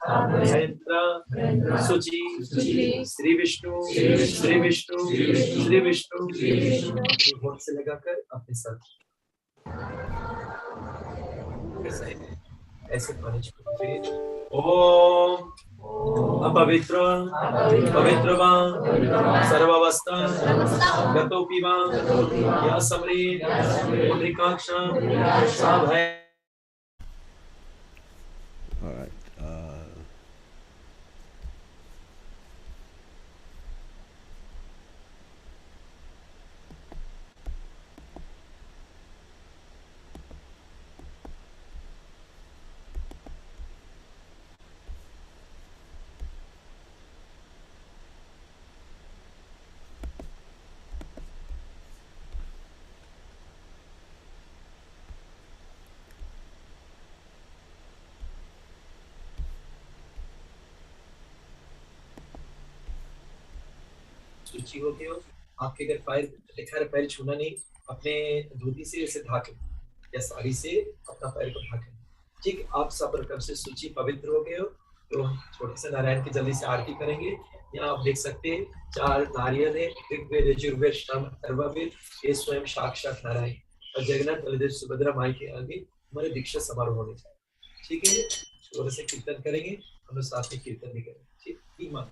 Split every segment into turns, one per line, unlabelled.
Mahendra, Suchi, Sri Vishnu, Sri Vishnu, Sri Vishnu, अपनी होठ से लगाकर अपने साथ ऐसे पानी छोड़िए। ओम अपवित्र पवित्रवा सर्वावस्था गतोपिवा या समरी पुंडरीकाक्ष साभय।
All right.
सूची होती हो आपके अगर पैर लिखा है पैर छूना नहीं, अपने धोती से इसे ढाके या साड़ी से अपना पैर को ढाके। ठीक, आप सब प्रकार से सूची पवित्र हो गए हो तो हम छोटे से नारायण की जल्दी से आरती करेंगे। यहाँ आप देख सकते हैं 4 नारियल है, ऋग्वेद यजुर्वेद साम अथर्ववेद, ये स्वयं साक्षात नारायण और जगन्नाथ बलदेव सुभद्रा माई के आगे हमारे दीक्षा समारोह होने चाहिए। ठीक है, जोर से कीर्तन करेंगे, हम लोग साथ में कीर्तन भी करेंगे। ठीक, ईमान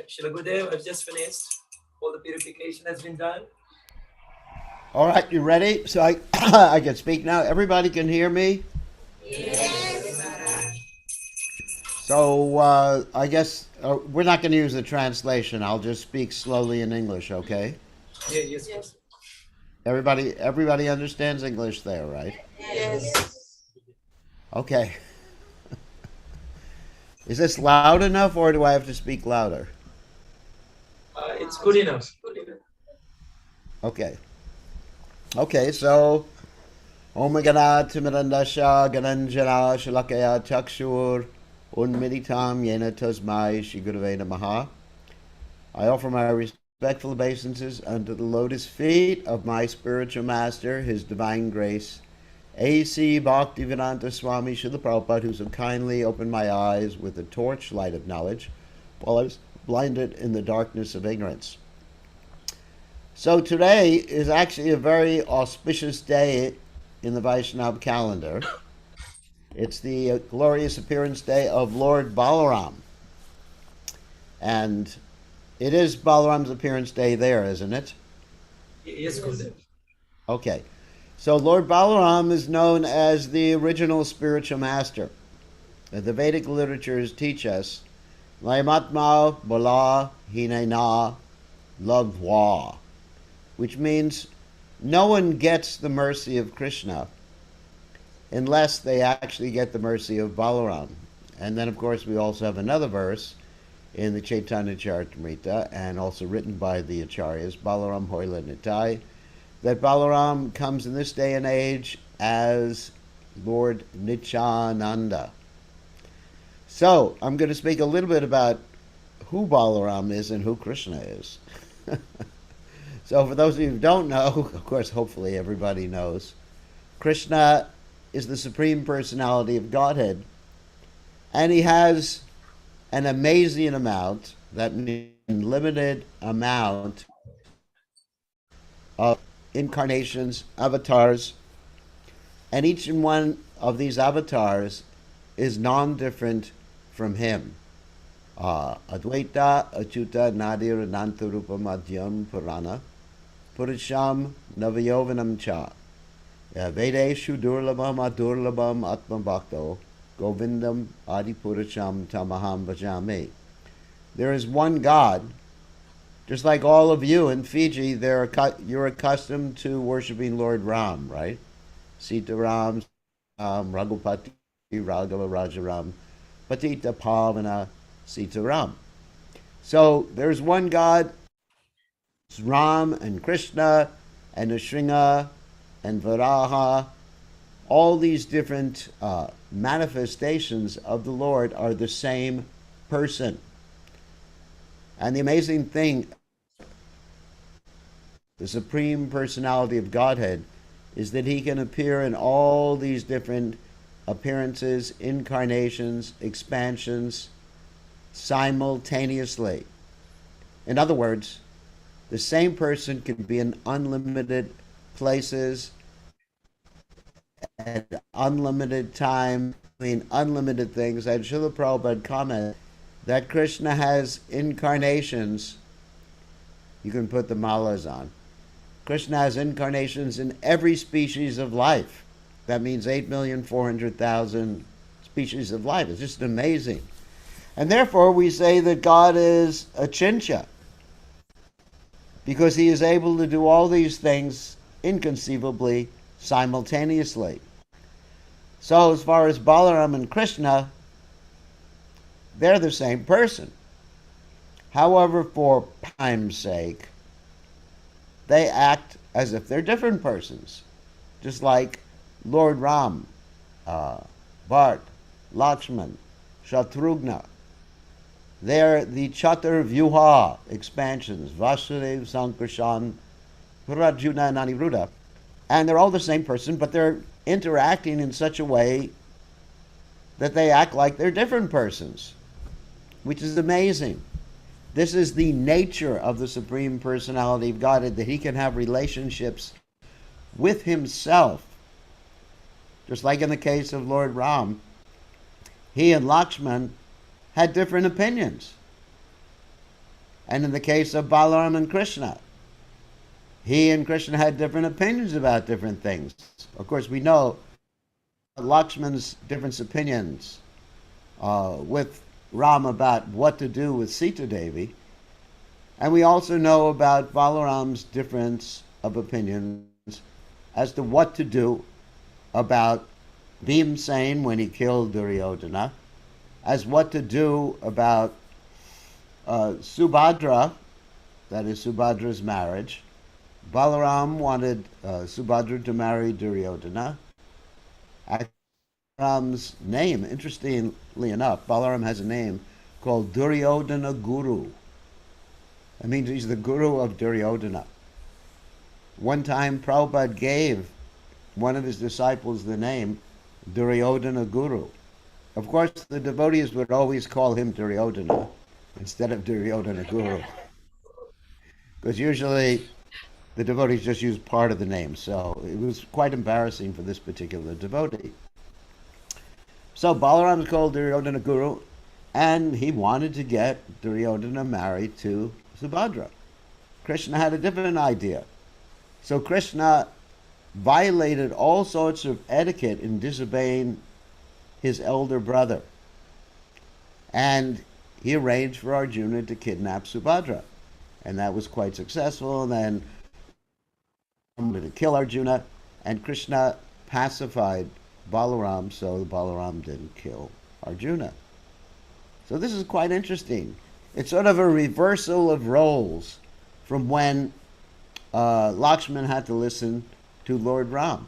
Shila Gurudev, I've just finished. All the purification has been done.
All right, you ready? So I I can speak now. Everybody can hear me.
Yes,
So I guess we're not going to use the translation. I'll just speak slowly in English, okay?
Yeah, yes,
yes,
Pastor.
Everybody understands English there, right?
yes,
Okay. Is this loud enough, or do I have to speak louder?
It's good enough.
Okay. Okay. So Om Ganat Mirandasha Gananjana Shalakaya Chakshur Unmeditam Yena Tasmai Shigurave Namaha. I offer my respectful obeisances unto the lotus feet of my spiritual master, His Divine Grace, A.C. Bhaktivedanta Swami Srila Prabhupada, who so kindly opened my eyes with the torchlight of knowledge while I was blinded in the darkness of ignorance. So today is actually a very auspicious day in the Vaishnav calendar. It's the glorious appearance day of Lord Balaram. And it is Balaram's appearance day there, isn't it?
Yes, Gurudev.
Okay. So Lord Balaram is known as the original spiritual master. The Vedic literatures teach us, Laimatma Bala Hinena Lavwa, which means no one gets the mercy of Krishna unless they actually get the mercy of Balaram. And then, of course, we also have another verse in the Chaitanya Charitamrita, and also written by the Acharyas, Balaram Hoila Nitai, that Balaram comes in this day and age as Lord Nityananda. So, I'm going to speak a little bit about who Balaram is and who Krishna is. So, for those of you who don't know, of course, hopefully everybody knows, Krishna is the Supreme Personality of Godhead, and he has an amazing amount, that means limited amount of incarnations, avatars, and each and one of these avatars is non-different from him. Advaita, Achuta, Nadir, Anantarupa, Madhyam, Purana, Purusham, Navayovanam Cha, Vedeshu Durlabam, Adurlabam, Atma Bhakto, Govindam, Adipurusham, Tamaham Bhajami. There is one God, just like all of you in Fiji, you're accustomed to worshiping Lord Ram, right? Sita Ram, Raghupati, Raghava Rajaram, Patita Pavana, Sita Ram. So there's one God, Ram and Krishna and Nrsimha and Varaha. All these different manifestations of the Lord are the same person. And the amazing thing, the Supreme Personality of Godhead, is that he can appear in all these different appearances, incarnations, expansions, simultaneously. In other words, the same person can be in unlimited places at unlimited time, doing unlimited things. And Srila Prabhupada commented that Krishna has incarnations. You can put the malas on. Krishna has incarnations in every species of life. That means 8,400,000 species of life. It's just amazing. And therefore we say that God is Achincha, because he is able to do all these things inconceivably simultaneously. So as far as Balaram and Krishna, they're the same person. However, for time's sake, they act as if they're different persons. Just like Lord Ram, Bharat, Lakshman, Shatrughna. They're the Chatur Vyuha expansions, Vasudev, Sankarshan, Prajuna, and Aniruddha. And they're all the same person, but they're interacting in such a way that they act like they're different persons, which is amazing. This is the nature of the Supreme Personality of Godhead, that he can have relationships with himself. Just like in the case of Lord Ram, he and Lakshman had different opinions. And in the case of Balaram and Krishna, he and Krishna had different opinions about different things. Of course, we know Lakshman's different opinions with Ram about what to do with Sita Devi. And we also know about Balaram's difference of opinions as to what to do about Bhimsen when he killed Duryodhana, as what to do about Subhadra, that is Subhadra's marriage. Balaram wanted Subhadra to marry Duryodhana. Balaram's name, interestingly enough, Balaram has a name called Duryodhana Guru. That means he's the guru of Duryodhana. One time Prabhupada gave one of his disciples the name Duryodhana Guru. Of course, the devotees would always call him Duryodhana instead of Duryodhana Guru, because usually the devotees just use part of the name, so it was quite embarrassing for this particular devotee. So Balaram is called Duryodhana Guru, and he wanted to get Duryodhana married to Subhadra. Krishna had a different idea. So Krishna violated all sorts of etiquette in disobeying his elder brother. And he arranged for Arjuna to kidnap Subhadra. And that was quite successful. And then to kill Arjuna, and Krishna pacified Balaram so Balaram didn't kill Arjuna. So this is quite interesting. It's sort of a reversal of roles from when Lakshman had to listen to Lord Ram.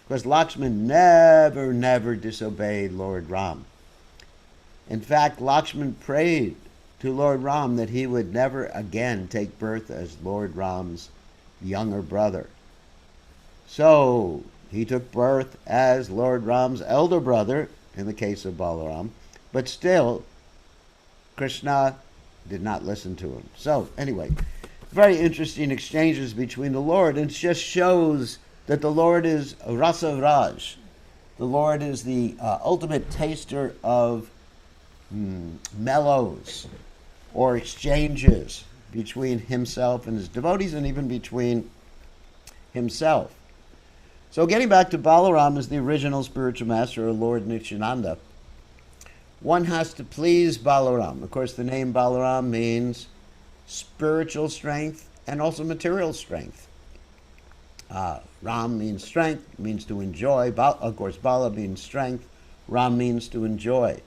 Because Lakshman never disobeyed Lord Ram. In fact, Lakshman prayed to Lord Ram that he would never again take birth as Lord Ram's younger brother. So he took birth as Lord Ram's elder brother in the case of Balaram, but still Krishna did not listen to him. So anyway, very interesting exchanges between the Lord, and it just shows that the Lord is Rasa Raj. The Lord is the ultimate taster of mellows or exchanges between himself and his devotees, and even between himself. So getting back to Balaram as the original spiritual master, or Lord Nityananda, one has to please Balaram. Of course, the name Balaram means spiritual strength and also material strength. Ram means strength, means to enjoy. Of course, Bala means strength. Ram means to enjoy.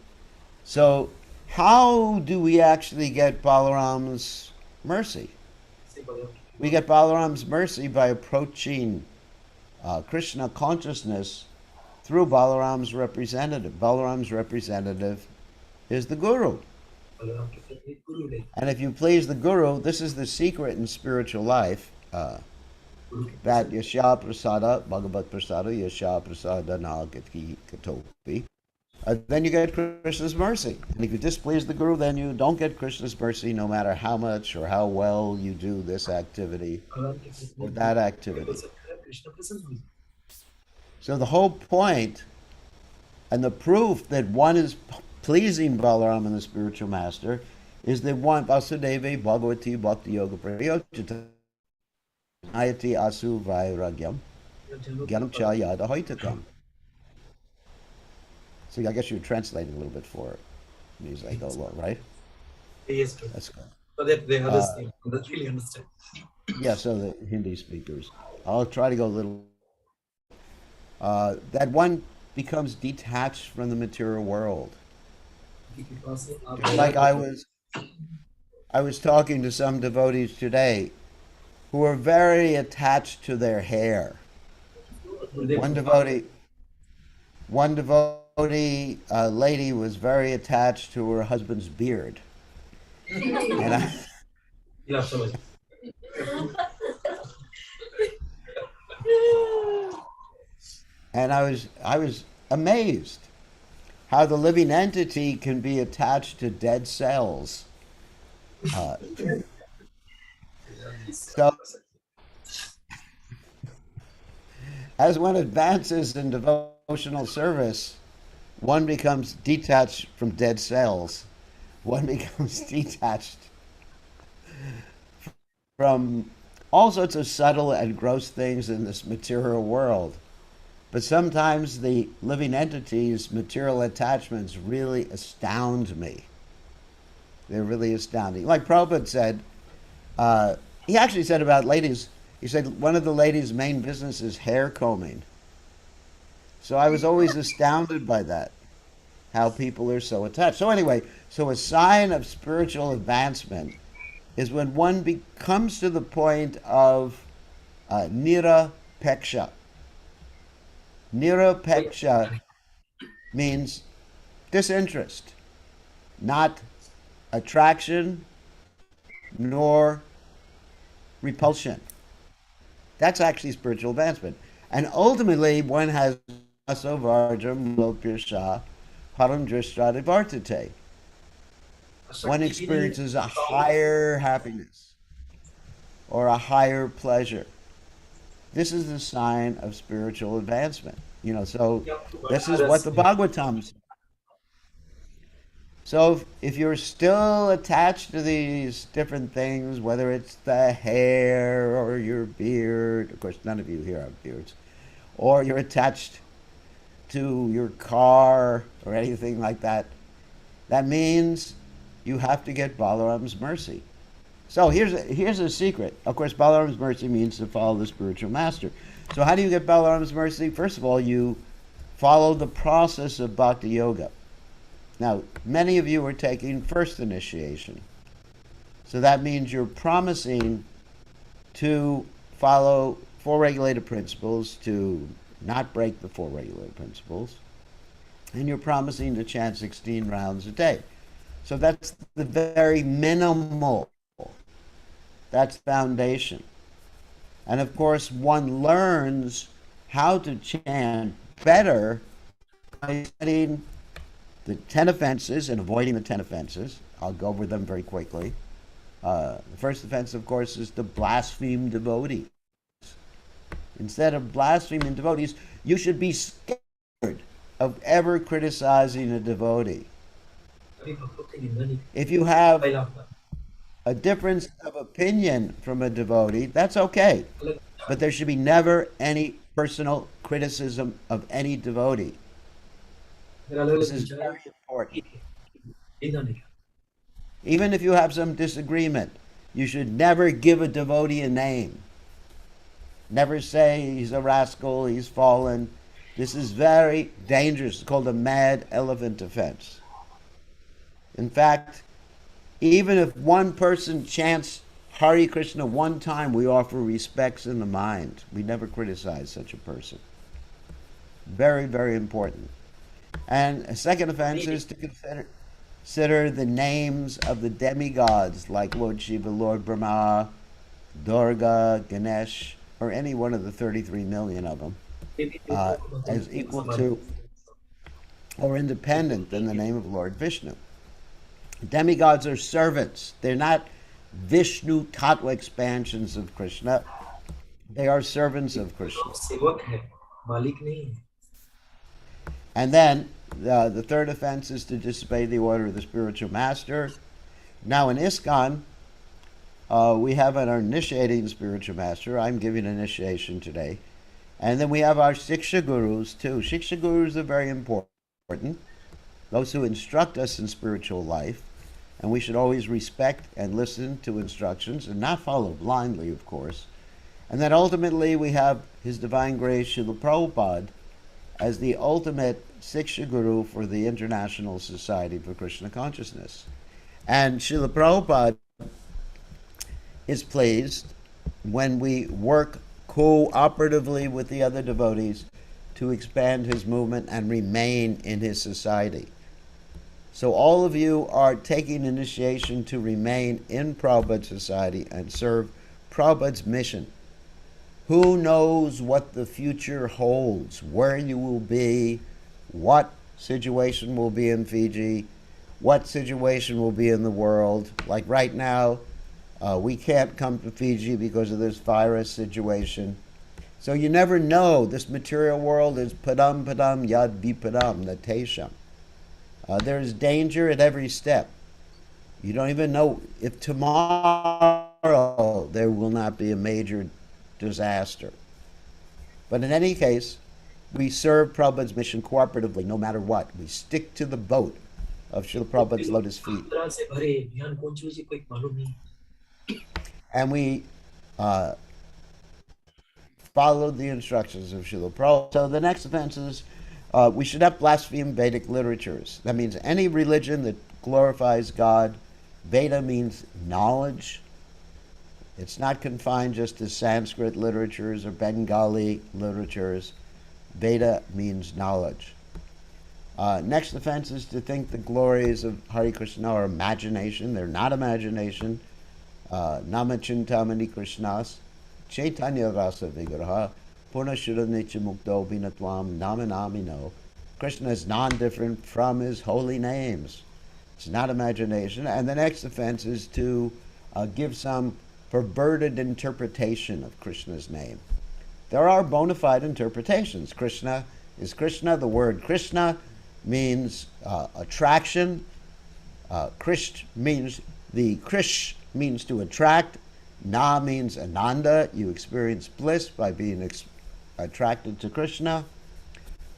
So how do we actually get Balaram's mercy? We get Balaram's mercy by approaching Krishna consciousness through Balaram's representative. Balaram's representative is the Guru. And if you please the Guru, this is the secret in spiritual life, that Yasha Prasada, Bhagavat Prasada, Yasha Prasada Nagati Katopi, then you get Krishna's mercy. And if you displease the Guru, then you don't get Krishna's mercy, no matter how much or how well you do this activity or that activity. So the whole point and the proof that one is pleasing Balaram and the spiritual master is that one Vasudevi Bhagavati Bhakti Yoga Prayochita Ayati Asu Vairagyam Gyanam Chayada Hoitakam. So I guess you're translating a little bit for me as I go along, right?
Yes,
That's good.
so that they understand, that really understand.
Yeah, so the Hindi speakers. I'll try to go a little. That one becomes detached from the material world. Like I was talking to some devotees today who are very attached to their hair. One devotee lady was very attached to her husband's beard, and
Yeah, so much.
I was amazed how the living entity can be attached to dead cells. So as one advances in devotional service, one becomes detached from dead cells. One becomes detached from all sorts of subtle and gross things in this material world. But sometimes the living entities' material attachments really astound me. They're really astounding. Like Prabhupada said, uh, he actually said about ladies, he said one of the ladies' main business is hair combing. So I was always astounded by that, how people are so attached. So anyway, so a sign of spiritual advancement is when one comes to the point of nirapeksha. Nirapeksha means disinterest, not attraction nor repulsion. That's actually spiritual advancement. And ultimately, one has asovarjam lopisha param drishtradivartate. One
आसक्ति भी नहीं
experiences a
है
higher happiness or a higher pleasure. This is a sign of spiritual advancement. So
कि आपको
this
बड़ा
is what
रस
the
में
Bhagavatam says. So if you're still attached to these different things, whether it's the hair or your beard, of course, none of you here have beards, or you're attached to your car or anything like that, that means you have to get Balaram's mercy. So here's a secret. Of course, Balaram's mercy means to follow the spiritual master. So how do you get Balaram's mercy? First of all, you follow the process of Bhakti Yoga. Now, many of you are taking first initiation. So that means you're promising to follow four regulated principles, to not break the four regulated principles, and you're promising to chant 16 rounds a day. So that's the very minimal. That's foundation. And of course, one learns how to chant better by studying the 10 offenses and avoiding the 10 offenses. I'll go over them very quickly. The first offense, of course, is to blaspheme devotees. Instead of blaspheming devotees, you should be scared of ever criticizing a devotee.
कभी भक्तों की निंदा नहीं
If you have
पहला होता
a difference of opinion from a devotee, that's okay.
अलग
But there should be never any personal criticism of any devotee.
अगर अलग
This
अलग
is
विचार
very important.
ठीक है निंदा नहीं
Even if you have some disagreement, you should never give a devotee a name. Never say he's a rascal, he's fallen. This is very dangerous. It's called a mad elephant offense. In fact, even if one person chants Hare Krishna one time, we offer respects in the mind. We never criticize such a person. Very, very important. And a second offense is to consider the names of the demigods like Lord Shiva, Lord Brahma, Durga, Ganesh, or any one of the 33 million of them,
देवी देवताओं को
as
भगवान
equal
समान
to or independent than the name of Lord Vishnu. Demigods are servants. They're not Vishnu Tattva expansions of Krishna. They are servants of Krishna.
सेवक है मालिक नहीं है
And then the third offense is to disobey the order of the spiritual master. Now in ISKCON, we have our initiating spiritual master. I'm giving initiation today. And then we have our Shiksha Gurus too. Shiksha Gurus are very important. Those who instruct us in spiritual life. And we should always respect and listen to instructions and not follow blindly, of course. And then ultimately we have His Divine Grace Srila Prabhupada as the ultimate Siksha Guru for the International Society for Krishna Consciousness. And Srila Prabhupada is pleased when we work cooperatively with the other devotees to expand his movement and remain in his society. So all of you are taking initiation to remain in Prabhupada's society and serve Prabhupada's mission. Who knows what the future holds, where you will be, what situation will be in Fiji, what situation will be in the world. Like right now, we can't come to Fiji because of this virus situation. So you never know. This material world is padam padam yad vipadam natesham. There is danger at every step. You don't even know if tomorrow tomorrow there will not be a major disaster. But in any case, we serve Prabhupada's mission cooperatively no matter what. We stick to the boat of Srila Prabhupada's lotus feet. And we followed the instructions of Srila Prabhupada. So the next offense is we should not blaspheme Vedic literatures. That means any religion that glorifies God. Veda means knowledge. It's not confined just to Sanskrit literatures or Bengali literatures. Veda means knowledge. Next offense is to think the glories of Hare Krishna are imagination. They're not imagination. Nama Chintamani Krishnas, Chaitanya Rasa Vigraha, Purnashura Nitya Mukto Vinatwam Namanamino. Krishna is non-different from his holy names. It's not imagination. And the next offense is to give some perverted interpretation of Krishna's name. There are bona fide interpretations. Krishna is Krishna. The word Krishna means attraction. Krish means to attract. Na means ananda. You experience bliss by being attracted to Krishna.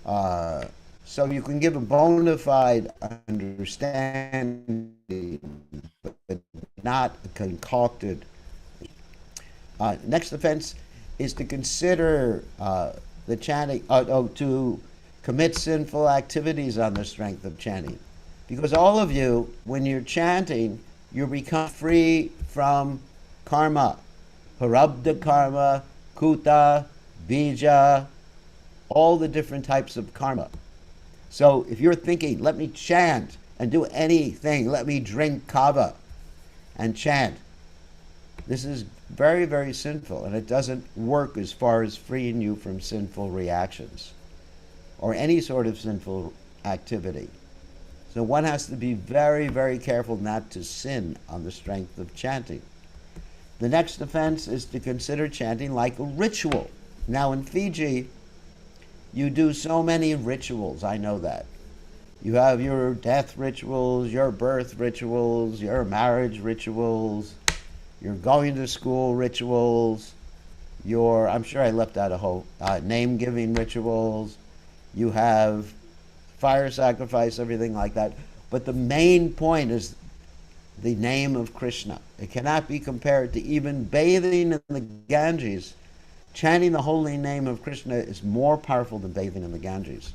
So you can give a bona fide understanding, but not a concocted. Next offense is to consider the chanting, to commit sinful activities on the strength of chanting. Because all of you, when you're chanting, you become free from karma. Parabdha karma, kuta, bija, all the different types of karma. So if you're thinking, let me chant and do anything, let me drink kava and chant, this is very, very sinful, and it doesn't work as far as freeing you from sinful reactions or any sort of sinful activity. So one has to be very, very careful not to sin on the strength of chanting. The next offense is to consider chanting like a ritual. Now in Fiji, you do so many rituals, I know that. You have your death rituals, your birth rituals, your marriage rituals, your going to school rituals, I'm sure I left out a whole, name-giving rituals. You have fire sacrifice, everything like that. But the main point is the name of Krishna. It cannot be compared to even bathing in the Ganges. Chanting the holy name of Krishna is more powerful than bathing in the Ganges.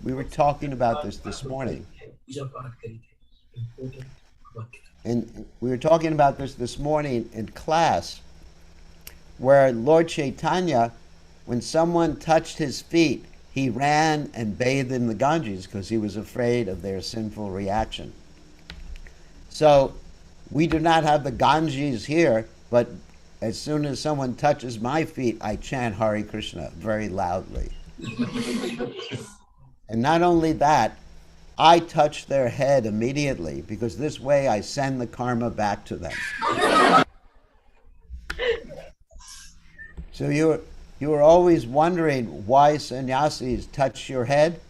We were talking about this morning. And we were talking about this morning in class, where Lord Chaitanya, when someone touched his feet, he ran and bathed in the Ganges because he was afraid of their sinful reaction. So we do not have the Ganges here, but as soon as someone touches my feet, I chant Hare Krishna very loudly. And not only that, I touch their head immediately, because this way I send the karma back to them. So you were always wondering why sannyasis touch your head?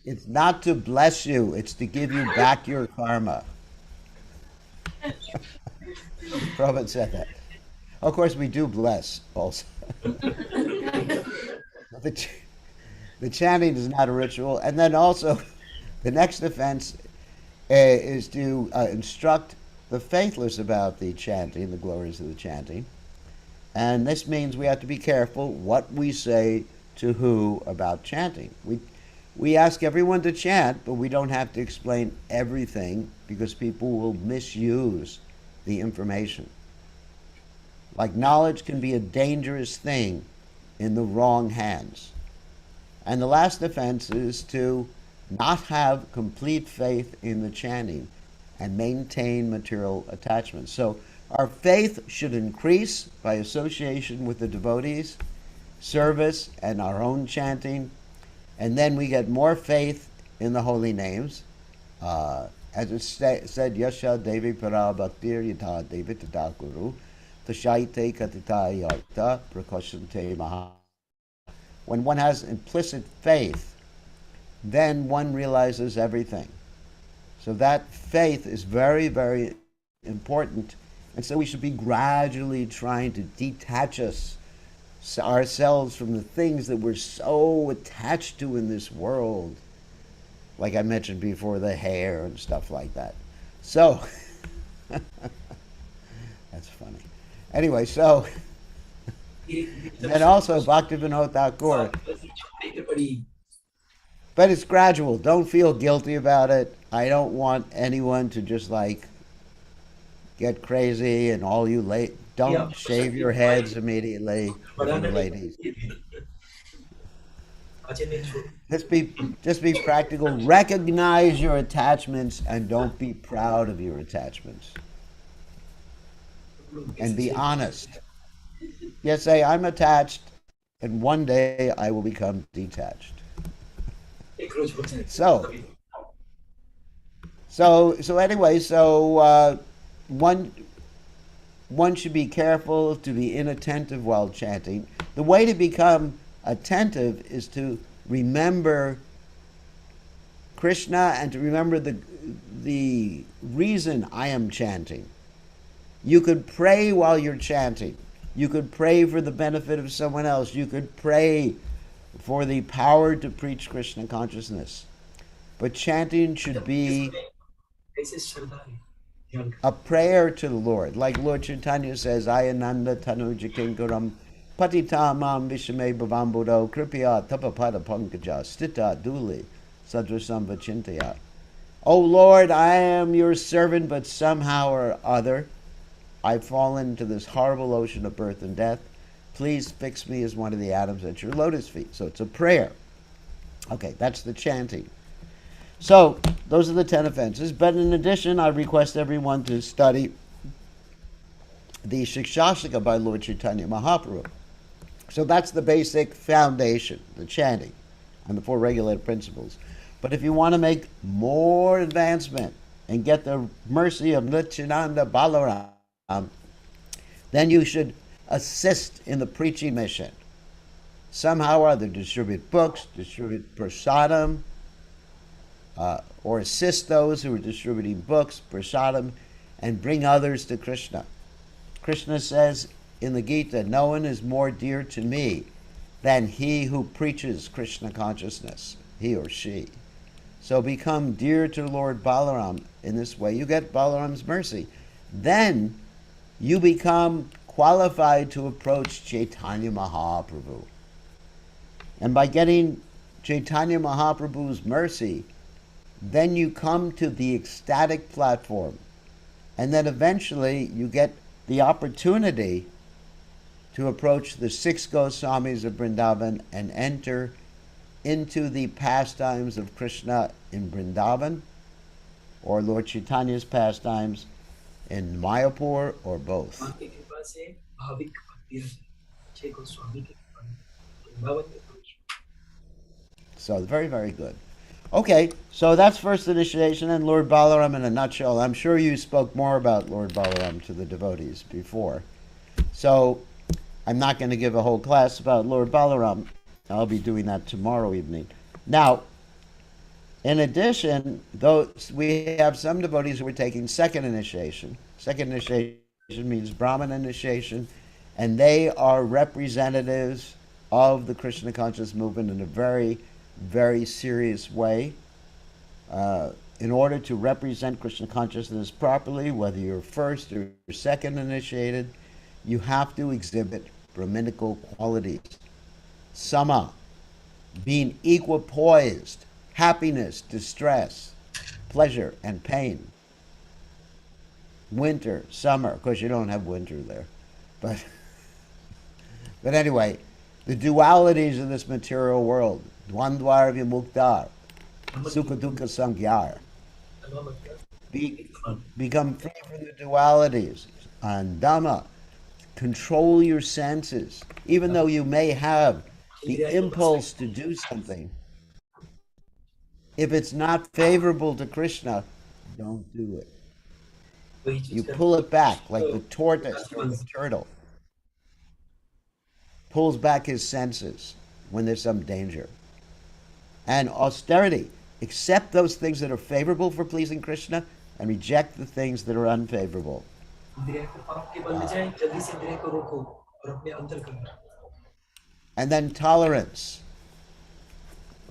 It's not to bless you, it's to give you back your karma. Prabhupada said that. Of course, we do bless also. The chanting is not a ritual. And then also, the next offense is to instruct the faithless about the chanting, the glories of the chanting. And this means we have to be careful what we say to who about chanting. We ask everyone to chant, but we don't have to explain everything because people will misuse the information. Like knowledge can be a dangerous thing in the wrong hands. And the last offense is to not have complete faith in the chanting and maintain material attachment. So our faith should increase by association with the devotees, service, and our own chanting. And then we get more faith in the holy names. As it said, Yasha Devi Para Bhaktir Yatha Devi Tata Guru Tashaite Katita Yarta Prakoshante Maha. When one has implicit faith, then one realizes everything. So that faith is very, very important. And so we should be gradually trying to detach ourselves from the things that we're so attached to in this world. Like I mentioned before, the hair and stuff like that. So, that's funny. Anyway, so,
ये जब
and also Bhaktivinoda Thakur.
सारी बड़ी छोटी से बड़ी
But it's gradual. Don't feel guilty about it. I don't want anyone to just like get crazy and all you late.
ये
Don't
आपको
shave
शक्ति
your
पाए
heads immediately if
बढ़ाना
you're
नहीं
ladies.
ये भी अजय ने छोड़
Just be practical. Recognize your attachments and don't be proud of your attachments.
लोग
And
कैसे
be
change
honest. Yes, say I'm attached and one day I will become detached.
एक रोज हो जाए
So,
तभी
so anyway, one one should be careful to be inattentive while chanting. The way to become attentive is to remember Krishna and to remember the reason I am chanting. You could pray while you're chanting. You could pray for the benefit of someone else. You could pray for the power to preach Krishna consciousness. But chanting should
जब इस
be
समय ऐसे श्रद्धा है ध्यान
a prayer to the Lord. Like Lord Chaitanya says, Ayananda Tanuja Kinkaram Patitamam Vishame Bhavambudo Kripya Tapapada Pankaja Stita Duli Sadrasam Vachintaya. O Lord, I am your servant, but somehow or other I've fallen into this horrible ocean of birth and death. Please fix me as one of the atoms at your lotus feet. So it's a prayer. Okay, that's the chanting. So those are the 10 offenses. But in addition, I request everyone to study the Shikshashika by Lord Chaitanya Mahaprabhu. So that's the basic foundation, the chanting, and the 4 regulated principles. But if you want to make more advancement and get the mercy of Nityananda Balaram, then you should assist in the preaching mission. Somehow or other, distribute books, distribute prasadam, or assist those who are distributing books, prasadam, and bring others to Krishna. Krishna says in the Gita, no one is more dear to me than he who preaches Krishna consciousness, he or she. So become dear to Lord Balaram in this way. You get Balaram's mercy. Then you become qualified to approach Chaitanya Mahaprabhu. And by getting Chaitanya Mahaprabhu's mercy, then you come to the ecstatic platform. And then eventually you get the opportunity to approach the 6 Goswamis of Vrindavan and enter into the pastimes of Krishna in Vrindavan, or Lord Chaitanya's pastimes in Mayapur, or both.
माँ की कृपा से भाविक भक्ति छह गोस्वामी की कृपा से वृंदावन में प्रवेश
So very, very good. Okay, so that's first initiation and Lord Balaram in a nutshell. I'm sure you spoke more about Lord Balaram to the devotees before. So I'm not going to give a whole class about Lord Balaram. I'll be doing that tomorrow evening. Now, in addition, though we have some devotees who are taking second initiation. Second initiation means Brahman initiation, and they are representatives of the Krishna conscious movement in a very, very serious way. In order to represent Krishna consciousness properly, whether you're first or second initiated, you have to exhibit Brahminical qualities. Sama, being equipoised, happiness, distress, pleasure, and pain. Winter, summer, of course you don't have winter there, but anyway, the dualities of this material world, dvandvar vimuktar, sukha dukkha sangyar, become free from the dualities, and dhamma, control your senses, even though you may have the impulse to do something. If it's not favorable to Krishna, don't do it.
वही
You
चीज
pull it back like the
तो
tortoise or the turtle pulls back his senses when there's some danger. And austerity, accept those things that are favorable for pleasing Krishna and reject the things that are unfavorable.
इंद्रिय को पाप के बल में जाए, जल्दी से इंद्रिय को रोको और अपने अंतर करो.
And then tolerance.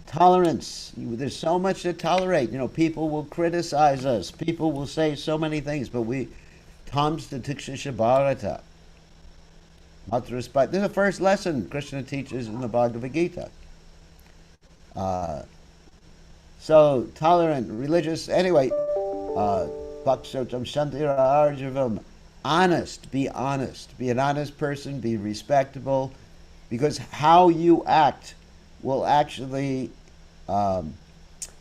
Tolerance. There's so much to tolerate. People will criticize us. People will say so many things, but we tam statiksha bharata. This is the first lesson Krishna teaches in the Bhagavad Gita. So tolerant, religious. Anyway, Bhaksotam Shantira Arjavam. Honest. Be honest. Be an honest person. Be respectable. Because how you act will actually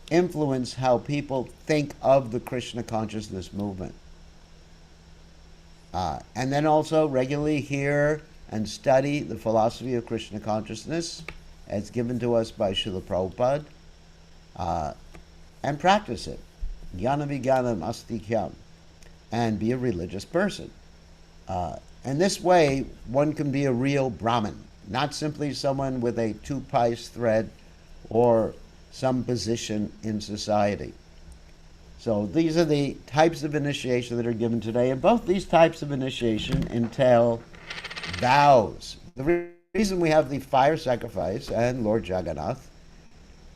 influence how people think of the Krishna consciousness movement. And then also regularly hear and study the philosophy of Krishna consciousness as given to us by Srila Prabhupada, and practice it. Jnana vijnanam astikyam. And be a religious person. And this way, one can be a real Brahmin, not simply someone with a two-piece thread or some position in society. So these are the types of initiation that are given today, and both these types of initiation entail vows. The reason we have the fire sacrifice and Lord Jagannath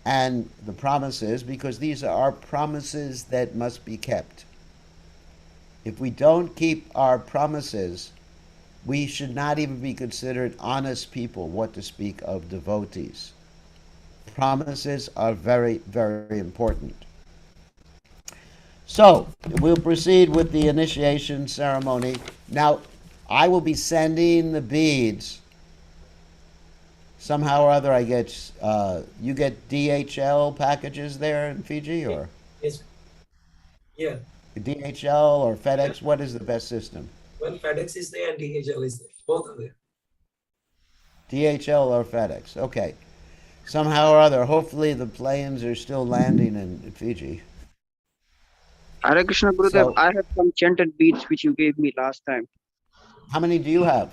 and the promises, because these are promises that must be kept. If we don't keep our promises, we should not even be considered honest people, what to speak of devotees. Promises are very, very important. So, we'll proceed with the initiation ceremony. Now, I will be sending the beads. Somehow or other, I get, you get DHL packages there in Fiji, or?
Yes. Yeah.
DHL or FedEx, what is the best system?
Well, FedEx is there and DHL is there. Both are there.
DHL or FedEx, okay. Somehow or other, hopefully the planes are still landing in Fiji.
Hare Krishna Gurudev,
So,
I have some chanted beads which you gave me last time.
how many do you have?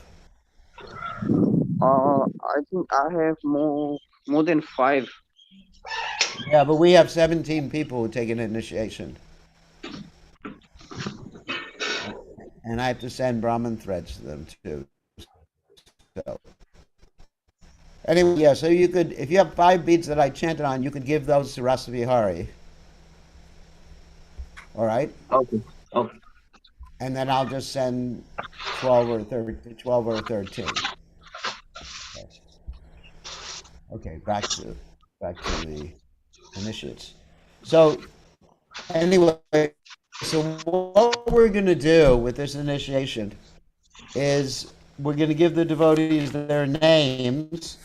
I think I have more than 5.
Yeah, but we have 17 people who take an initiation. And I have to send Brahmin threads to them too. So, anyway, yeah, so you could, if you have 5 beads that I chanted on, you could give those to Rasavihari. All right?
Okay. Okay.
And then I'll just send 12 or 13. Yes. Okay, back to the initiates. So anyway, so what we're going to do with this initiation is we're going to give the devotees their names,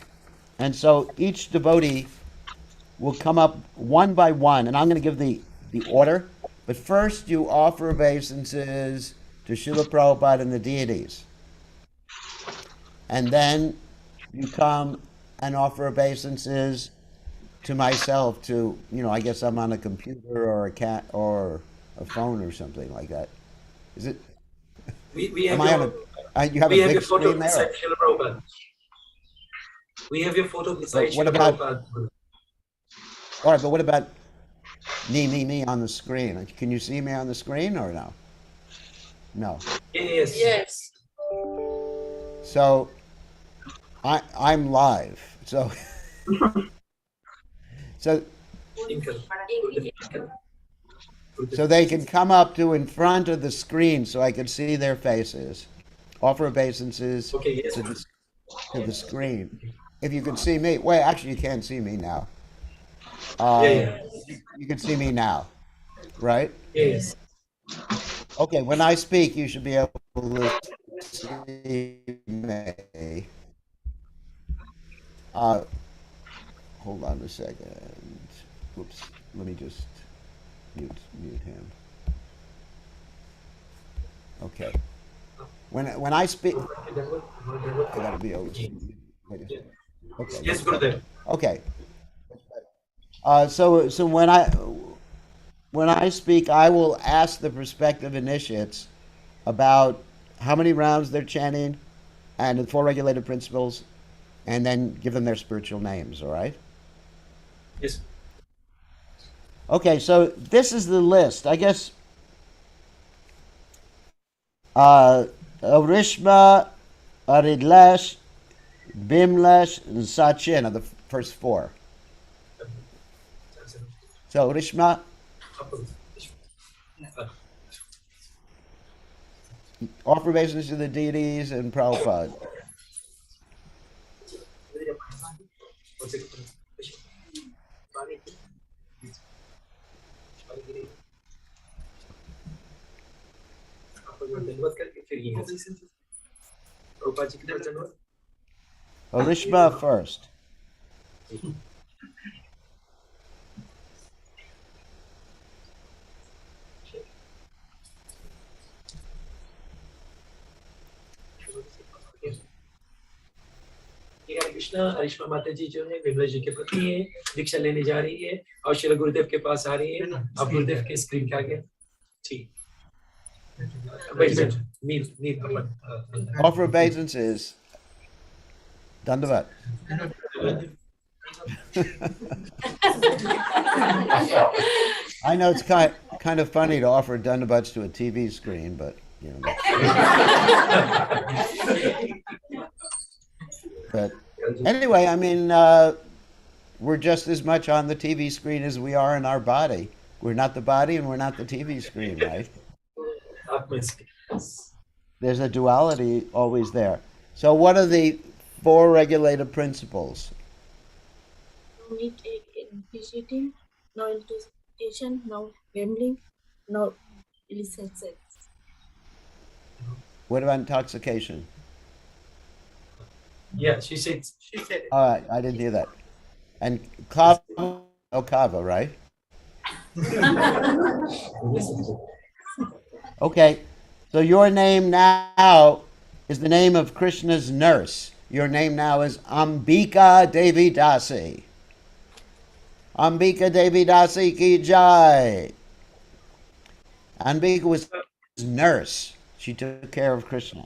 and so each devotee will come up one by one, and I'm going to give the order. But first, you offer obeisances to Srila Prabhupada and the deities, and then you come and offer obeisances to myself. To I guess I'm on a computer or a cat or a phone or something like that. Is it?
We
Am
have
I
your,
on a? You have
we
a
have
big
your photo
screen there.
beside Srila Prabhupada. We have your photo beside
What
Srila
about?
Prabhupada.
All right, but what about me on the screen? Can you see me on the screen or no? No.
Yes.
Yes.
So I'm live. So so so they can come up to in front of the screen so I can see their faces. Offer obeisances
Okay, yes.
to the screen. If you can see me, wait, actually you can't see me now.
Yeah.
You can see me now, right?
Yes.
Okay, when I speak, you should be able to see me. Hold on a second. Oops, let me just mute him. Okay. When I speak, I gotta be able to see. Wait a second. Okay.
Yes, Gurudev.
Okay. So when I speak, I will ask the prospective initiates about how many rounds they're chanting and the 4 regulated principles, and then give them their spiritual names. All right.
Yes.
Okay, so this is the list. I guess Rishma, Aridlesh, Bimlesh, and Sachin are the first four. So Rishma, offer obeisance to the deities and Prabhupada. Rishma first.
Krishna अरिश्मा माता जी जो है विमला जी के पत्नी है, दीक्षा लेने जा रही है और श्री गुरुदेव के पास आ रही है। अब गुरुदेव के स्क्रीन के आगे ठीक
Offer obeisances. Dandavat. I know it's kind of funny to offer dandavats to a TV screen, but you know. But anyway, I mean, we're just as much on the TV screen as we are in our body. We're not the body and we're not the TV screen, right? There's a duality always there. So what are the four regulative principles?
No meat, egg, and fish eating, no intoxication, no gambling, no illicit sex.
What about intoxication?
Yeah, she said
All right, I didn't hear that. And kava, no kava, right? Okay, so your name now is the name of Krishna's nurse. Your name now is Ambika Devi Dasi. Ambika Devi Dasi ki jai. Ambika was his nurse. She took care of Krishna.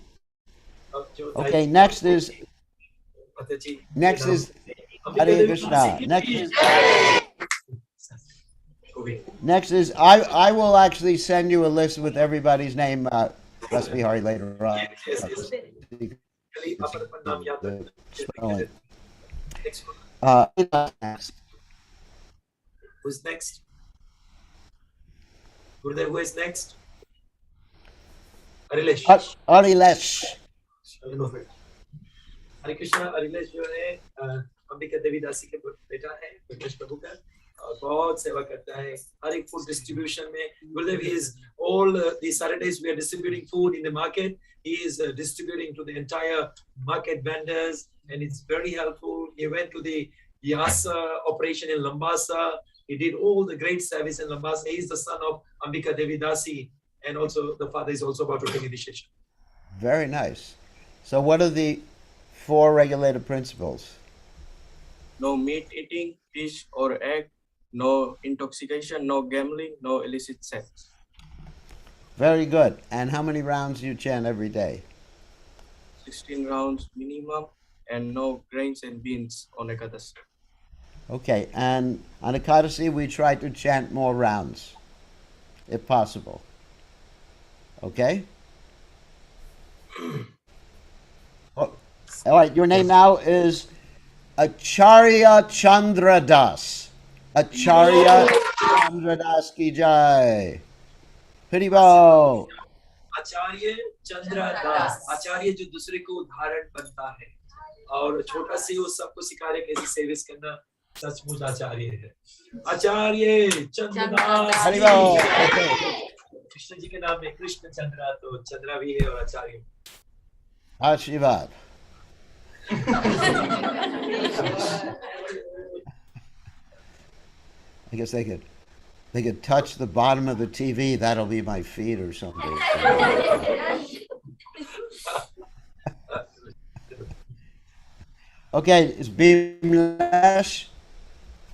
Okay, next is Hare Krishna. Next is I will actually send you a list with everybody's name. Must be Hari later on. Next.
Who's next? Gurudev, who is next? Arilesh.
Arilesh.
हरे कृष्णा अरिलेश जो है अंबिका देवी दासी के बेटा है विमलेश प्रभु का और बहुत सेवा करता है हर एक फूड डिस्ट्रीब्यूशन में गुरुदेव he is all these Saturdays we are distributing food in the market. He is distributing to the entire market vendors and it's very helpful. He went to the Yasa operation in Lambasa. He did all the great service in Lambasa. He is the son of Ambika Devi Dasi and also the father is also about to take initiation.
Very nice. So what are the four regulative principles?
No meat eating, fish or egg, no intoxication, no gambling, no illicit sex.
Very good. And how many rounds do you chant every day?
16 rounds minimum and no grains and beans on Ekadasi.
Okay, and on Ekadasi we try to chant more rounds, if possible. Okay? Oh, all right, your name now is Acharya Chandra Das. Acharya Chandra Das ki jai. Haribo.
आचार्य चंद्र दास आचार्य जो दूसरे को उदाहरण बनता है और छोटा से वो सबको सिखा रहे कैसे सर्विस करना सचमुच आचार्य है आचार्य चंद्र दास
Haribo.
कृष्ण जी के नाम में कृष्ण चंद्रा तो चंद्रा भी है और आचार्य
Ashirvad. I guess they could touch the bottom of the TV. That'll be my feet or something. Okay, it's Bimlesh.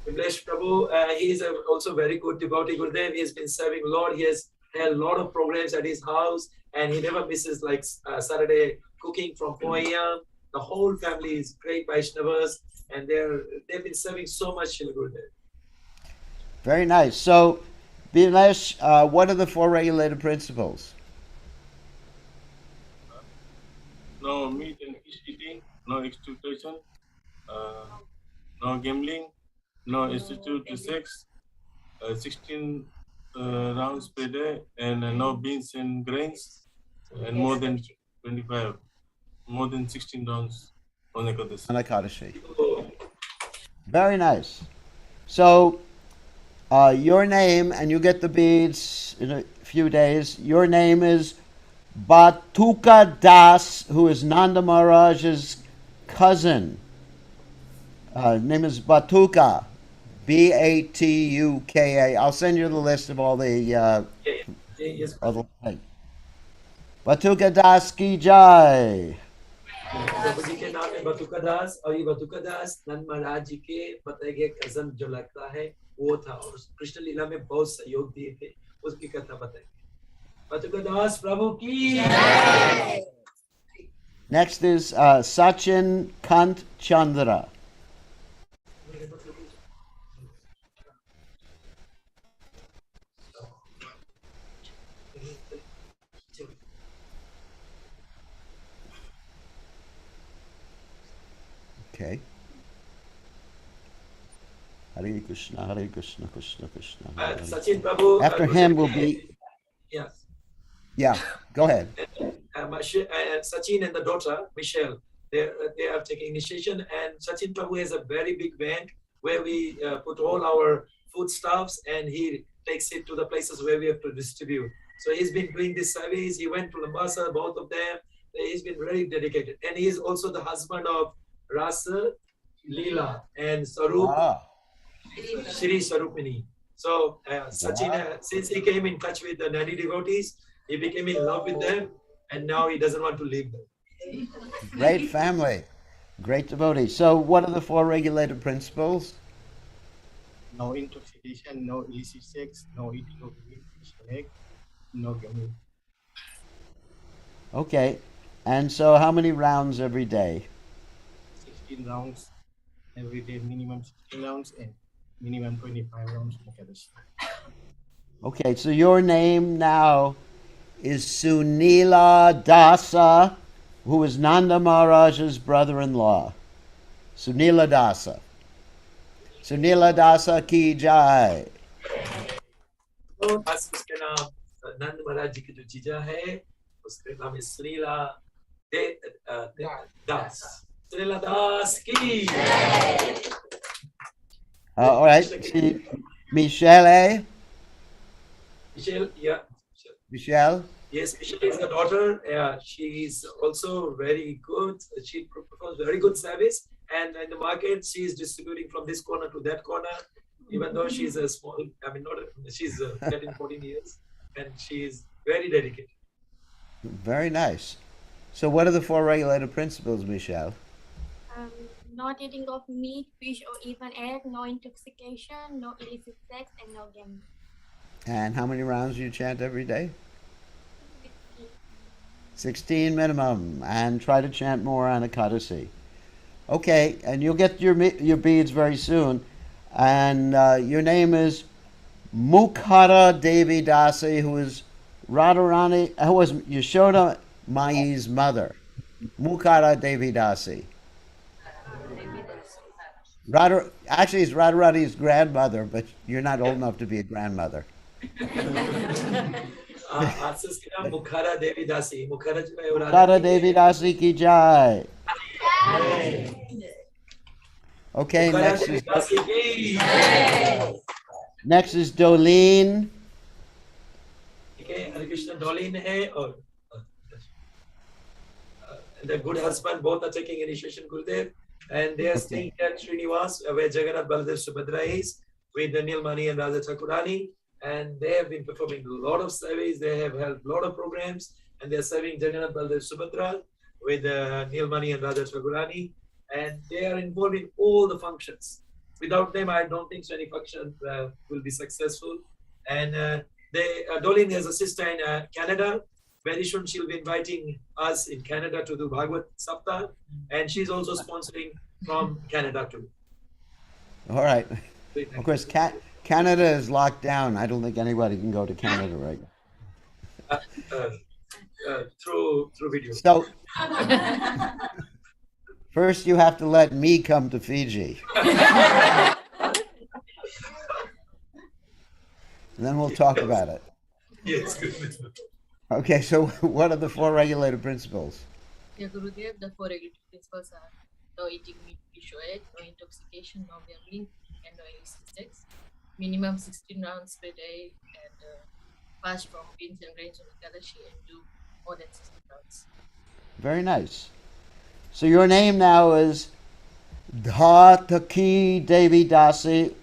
Vimlesh Prabhu, he is also very good devotee Gurudev. He has been serving Lord. He has held a lot of programs at his house and he never misses like Saturday cooking from 4 a.m. The whole family is great Vaishnavas and they've been serving so much Shri Gurudev.
Very nice. So, Binesh, what are the four regulated principles?
No meat and fish eating, no exploitation, uh, no gambling, no institute to sex, 16 rounds per day, and no beans and grains, and more than 25, more than 16 rounds on Ekadasi.
Anakadashi.
So,
Very nice. So, your name, and you get the beads in a few days. Your name is Batuka Das, who is Nanda Maharaj's cousin. Name is Batuka, Batuka. I'll send you the list of all the
yeah, yes,
other things. Batuka Das ki jai.
प्रभु जी के नाम है बतुका दास और ये बतुका दास नंद महाराज जी के बताए गए cousin जो लगता है वो था और कृष्ण लीला में बहुत सहयोग दिए थे उसकी कथा बताएंगे बतुका दास प्रभु की
Next is Sachin Kant Chandra. Okay. Hare Krishna, Hare Krishna, Krishna Krishna. Hare Hare.
Sachin Prabhu
After him will be,
yeah
yeah, go ahead.
Sachin and the daughter Michelle they are taking initiation and Sachin Prabhu has a very big van where we put all our foodstuffs and he takes it to the places where we have to distribute. So he's been doing this service. He went to Lambasa, both of them. He's been very dedicated. And he is also the husband of Rasa, Leela, and Sarup,
Ah,
Shri Sarupini. So Sachin, since he came in touch with the Nani devotees, he became in love with them. And now he doesn't want to leave them.
great family, great devotee. So, what are the four regulated principles?
No intoxication, no illicit sex, no eating of meat, fish, and egg, no gambling.
Okay, and so how many rounds every day?
16 rounds every day, minimum 16 rounds and minimum 25 rounds on Ekadashi.
Okay, so your name now is Sunila Dasa, who is Nanda Maharaj's brother-in-law. Sunila Dasa. Sunila Dasa ki jai.
तो बस उसके नाम नंद महाराज जी की जो जीजा है उसके नाम है श्रीला दास श्रीला दास की
All right, see, Michelle,
Michelle, yeah.
Michelle.
Yes, Michelle is the daughter. She is also very good. She performs very good service. And in the market, she is distributing from this corner to that corner. Even though she's a small, I mean, not she's 13, 14 years, and she is very dedicated.
Very nice. So, what are the four regulated principles, Michelle?
Not eating of meat, fish, or even egg, no intoxication, no illicit sex, and no gambling.
And how many rounds do you chant every day? 16 minimum, and try to chant more on Ekadasi. Okay, and you'll get your beads very soon. And your name is Mukhara Devi Dasi, who is Radharani, who was Yashoda Mai's mother. Mukhara Devi Dasi. Actually, it's Radharani's grandmother, but you're not old enough to be a grandmother.
Mukhara Devi Dasi.
Mukhara Devi Dasi ki jai. Okay, next is Dolene.
Okay, Hare Krishna Dolene hai aur the good husband, both are taking initiation, Gurudev, and they are staying at Srinivas, where Jagannath Baladev Subhadra is, with Nilmani and Radha Thakurani, and they have been performing a lot of surveys. They have held a lot of programs, and they are serving Jagannath Baladev Subhadra with Nilmani and Radha Thakurani, and they are involved in all the functions. Without them, I don't think so any function will be successful. And Dolene has a sister in Canada. Very soon she'll be inviting us in Canada to do Bhagavad Saptah, and she's also sponsoring from Canada too.
All right. Of course, Canada is locked down. I don't think anybody can go to Canada right now.
Through video.
So first you have to let me come to Fiji. And then we'll talk about it.
Yes, good.
Okay, so what are the four regulative principles?
Yeah, Gurudev, the four regulative principles are no eating meat, fish, or egg, no intoxication, no gambling, and no illicit sex. Minimum 16 rounds per day, and fast from beans and grains on Ekadashi, and do more than 16 rounds.
Very nice. So your name now is Dhataki Devi Dasi,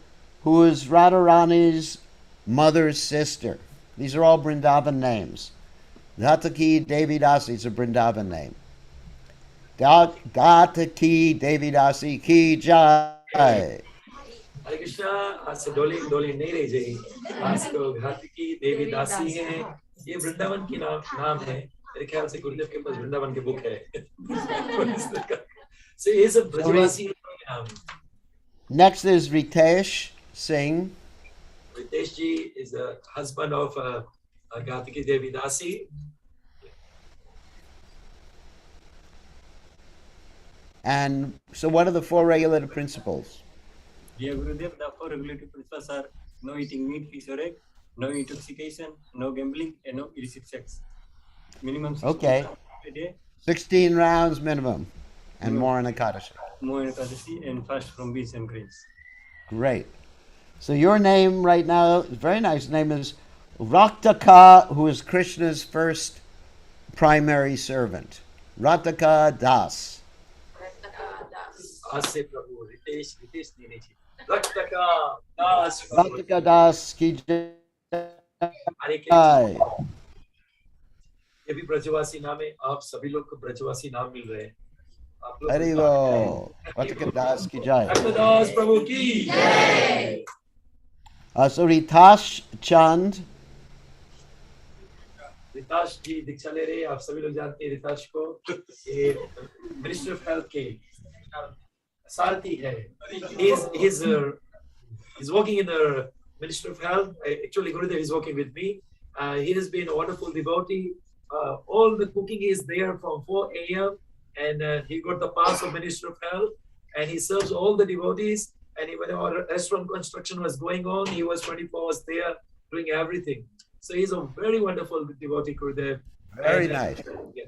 who is Radharani's mother's sister. These are all Vrindavan names. Dhataki Devi Dasi is a Vrindavan name. Dhataki Devi Dasi ki jai.
Hare Krishna, आज से डोली डोली नहीं रह जाएगी. आज तो घाट की देवी दासी है. ये वृंदावन की नाम है. मेरे ख्याल से गुरुदेव के पास वृंदावन की बुक है. So he is a Brajavasi नाम.
Next is Ritesh Singh.
Ritesh ji is the husband of Ghataki Devi Dasi.
And so what are the four regulative principles?
Dear Gurudev, the four regulative principles are no eating meat, fish, or egg, no intoxication, no gambling, and no illicit sex. Minimum 16
Okay.
rounds a day,
16 rounds minimum. And more in Ekadashi.
more in Ekadashi, and fast from beans and grains.
Great. So your name right now, very nice name, is Raktaka, who is Krishna's first primary servant. Rataka Das.
आज से प्रभु रितेश नहीं नहीं थी. Raktaka Das.
Rataka Das ki
हरे
jai.
ये भी ब्रजवासी नाम है. आप सभी लोग को ब्रजवासी नाम मिल रहे हैं. आप लोग
Haribo. Rataka Das ki jai.
दास प्रभु की जय.
So Ritash Chand.
रिताश जी दीक्षा ले रहे हैं. आप सभी लोग जानते हैं रिताश को. ये मिनिस्टर ऑफ हेल्थ के सारथी है. He's working in the Ministry of Health. Actually, Gurudev is working with me. He has been a wonderful devotee. All the cooking is there from 4 a.m. and he got the pass of Ministry of Health, and he serves all the devotees. And when our restaurant construction was going on, he was 24 hours there doing everything. So he's a very wonderful devotee, Gurudev.
Very
And,
nice.
Yeah.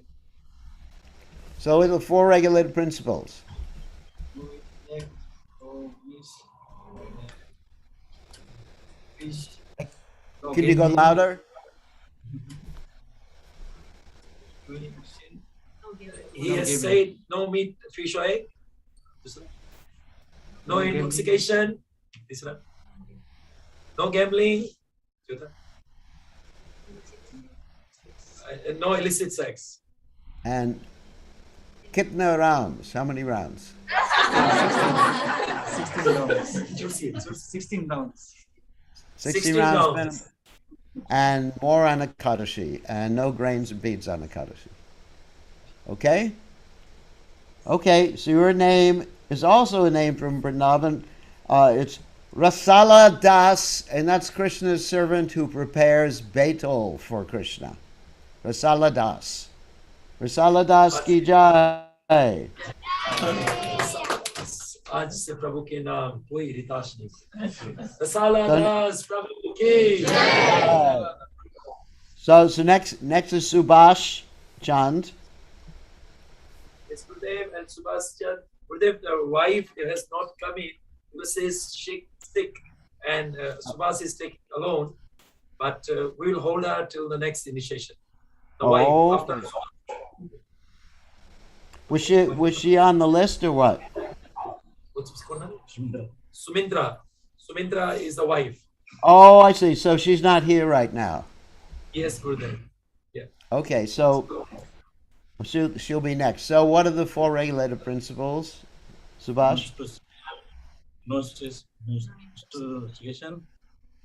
So what are the four regulative principles? Can you go louder?
He has said no meat, fish, or egg. No intoxication. No gambling. And no illicit sex.
And kitna rounds? How many rounds?
16 rounds. 16 rounds.
16 rounds minimum. And more on Ekadashi. And no grains and beans on Ekadashi. Okay? Okay, so your name is also a name from Vrindavan. It's Rasala Das, and that's Krishna's servant who prepares Betel for Krishna. Rasala Das. Rasala Das ki jai.
आज से प्रभु के नाम कोई रिताश नहीं. रसाला दास प्रभु के जय.
So next is Subhash Chand.
Yes, Gurudev and Subhas Chand. Gurudev, the wife has not come in because she's sick, and Subhas is taking alone. But we will hold her till the next initiation. The wife after.
Was she on the list or what?
What's her name? Sumindra. Sumindra is the wife.
Oh, I see. So she's not here right now.
Yes, Gurudev. Yeah.
Okay, so she'll be next. So what are the four regulative principles, Subhash?
No stress, no intoxication,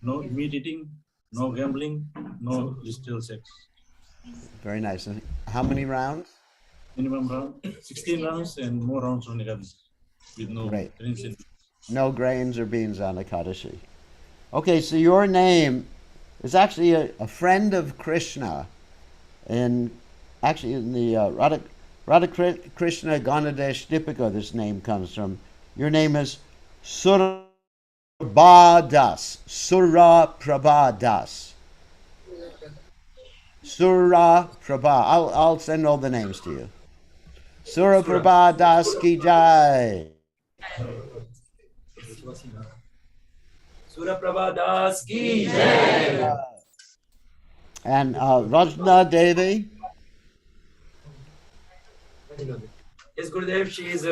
no meat eating, no gambling, no illicit sex.
Very nice. And how many rounds?
Minimum round 16 rounds and more rounds on Ekadashi with no
Great.
grains and
No grains or beans on Ekadashi. Okay, so your name is actually a friend of Krishna, and actually in the Radha Krishna Ganadesh Dipika, this name comes from. Your name is Surabhadas. Suraprabhadas. Suraprabha. I'll send all the names to you.
Sura.
Suraprabhadas ki jai.
Suraprabha Das ki jai.
And Rajna Devi.
Yes, Gurudev, she is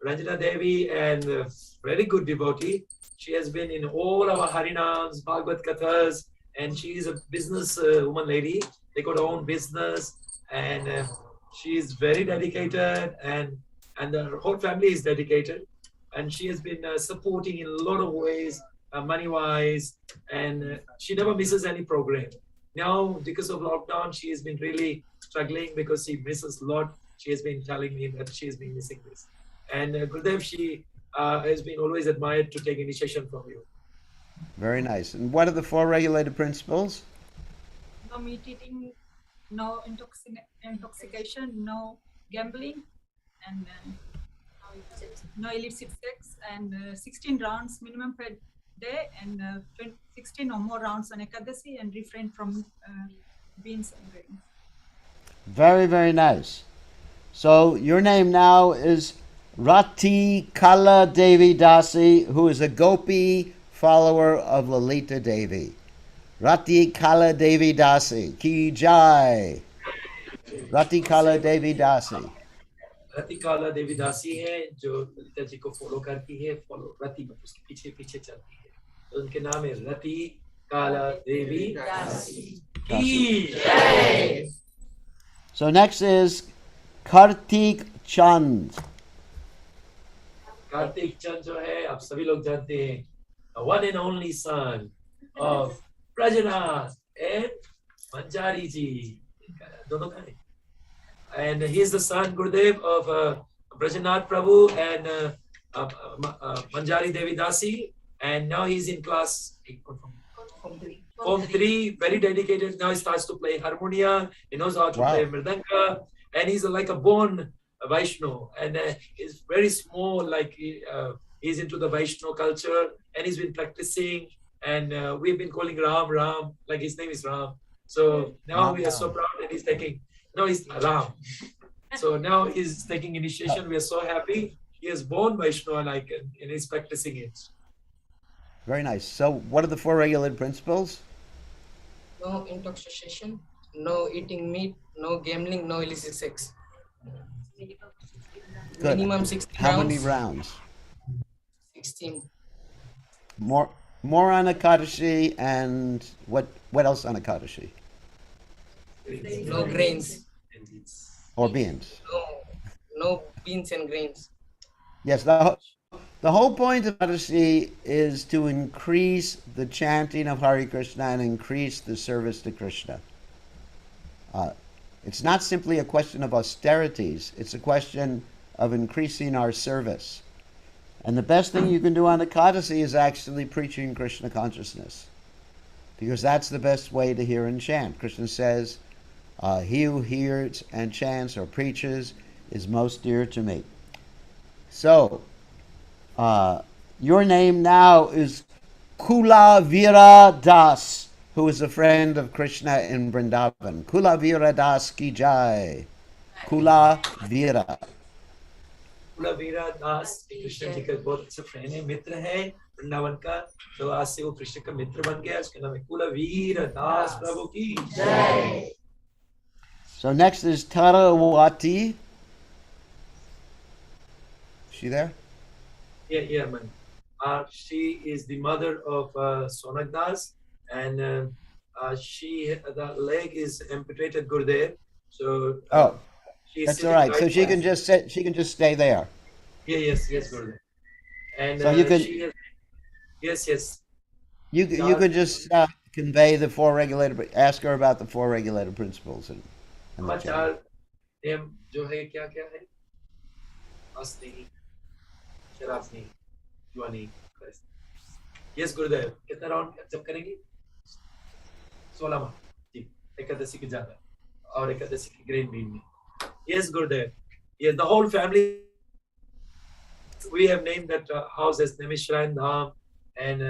Ranjana Devi and very good devotee. She has been in all our Harinams, Bhagavad Kathas, and she is a business woman lady. They got her own business, and she is very dedicated, and her whole family is dedicated. And she has been supporting in a lot of ways, money wise, and she never misses any program. Now, because of lockdown, she has been really struggling because she misses a lot. She has been telling me that she has been missing this. And Gurudev, she has been always admired to take initiation from you.
Very nice. And what are the four regulated principles?
No meat eating, no intoxication, no gambling, and no illicit sex, and 16 rounds minimum per day, and 16 or more rounds on Ekadasi, and refrain from beans and grains.
Very, very nice. So your name now is Rati Kala Devi Dasi, who is a Gopi follower of Lalita Devi. Rati Kala Devi Dasi, Ki Jai. Rati Kala Devi Dasi.
रति काला देवी दासी है जो ललिता जी को follow करती है, follow रति मतलब उसके पीछे पीछे चलती है, तो उनके नाम है रति काला देवी दासी की जय.
So next is Kartik Chand.
Kartik चंद जो है आप सभी लोग जानते हैं, the one and only son of Brajanath and Manjari ji, दोनों का है. And he is the son, Gurudev, of Brajanath Prabhu and Manjari Devi Dasi, and now he's in class Form 3, very dedicated. Now he starts to play harmonia, he knows how to play mridanga, and he's like a born Vaishno, and he's very small, like he's into the Vaishno culture, and he's been practicing, and we've been calling Ram, like his name is Ram. So now we are so proud that he's taking, no, he's Ram. So now he's taking initiation. We are so happy. He is born Vaishno, like, and he's practicing it.
Very nice. So what are the four regulated principles?
No intoxication, no eating meat, no gambling, no illicit sex.
Good.
Minimum 16
How
rounds.
many rounds?
16.
More on Akadashi, and what else on Akadashi?
No grains.
Or beans?
No beans and grains.
Yes, the whole point of Akadashi is to increase the chanting of Hare Krishna and increase the service to Krishna. It's not simply a question of austerities, it's a question of increasing our service. And the best thing you can do on Ekadasi is actually preaching Krishna consciousness, because that's the best way to hear and chant. Krishna says, he who hears and chants or preaches is most dear to me. So, your name now is Kulavira Das, who is a friend of Krishna in Vrindavan. Kulavira Das ki jai. Kulavira.
कुलवीरा दास कृष्ण जी का बहुत अच्छा friend है, मित्र है वृंदावन का, तो आज से वो कृष्ण का मित्र बन गया. उसका नाम है कुलवीर दास प्रभु की जय.
So next is Tarawati. She there?
Yeah, man. She is the mother of Sonak Das, and the leg is amputated, Gurudev. So
that's all right. So she can just stay there.
Yes, Gurudev. And
so you could
yes.
You could just convey the four regulated. Ask her about the four regulated principles and the
चार नियम जो है क्या है? मस्त नहीं, शराब नहीं, जुआ नहीं. Yes, Gurudev. कितना राउंड जब करेंगे? 16वां जी, एकादशी के ज्यादा और एकादशी के ग्रेन बीन में. Yes, Gurudev. Yes, the whole family. We have named that house as Namishrine Dham, and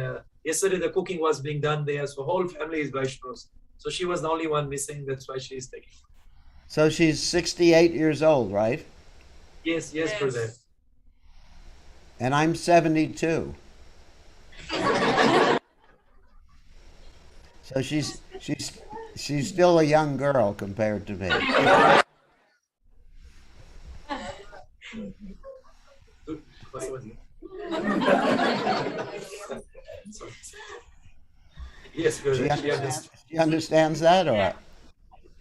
yesterday the cooking was being done there, so whole family is Vaishnavas. So she was the only one missing. That's why she is taking.
So she's 68 years old, right?
Yes, yes, Gurudev.
And I'm 72. So she's still a young girl compared to me.
Yes, Gurudev.
She understands that, or?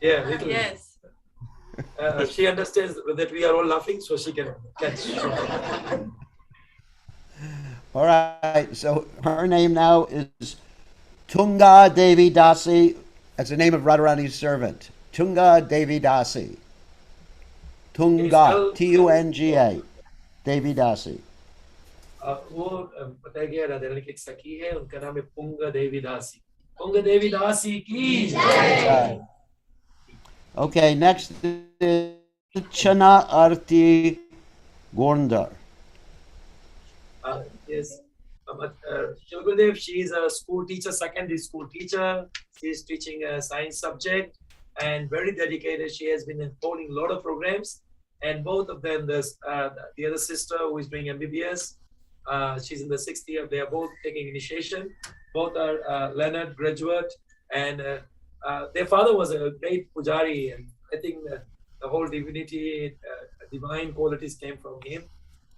Yeah, little.
Yes.
She understands that we are all laughing, so she can catch.
All right. So her name now is Tunga Devi Dasi. That's the name of Radharani's servant. Tunga Devi Dasi. Tunga, Tunga, Devi Dasi.
वो बताया गया राधा रानी की एक सखी है, उनका नाम है पुंगा देवी दासी. पुंगा देवी दासी की जय.
Okay, next is Chana Arti Gondar.
Yes. Shri Gurudev, she is a school teacher, secondary school teacher. She is teaching a science subject and very dedicated. She has been holding a lot of programs. And both of them, the other sister who is doing MBBS, she's in the 6th year. They are both taking initiation. Both are Leonard graduate, and their father was a great pujari, and I think the whole divinity, divine qualities came from him.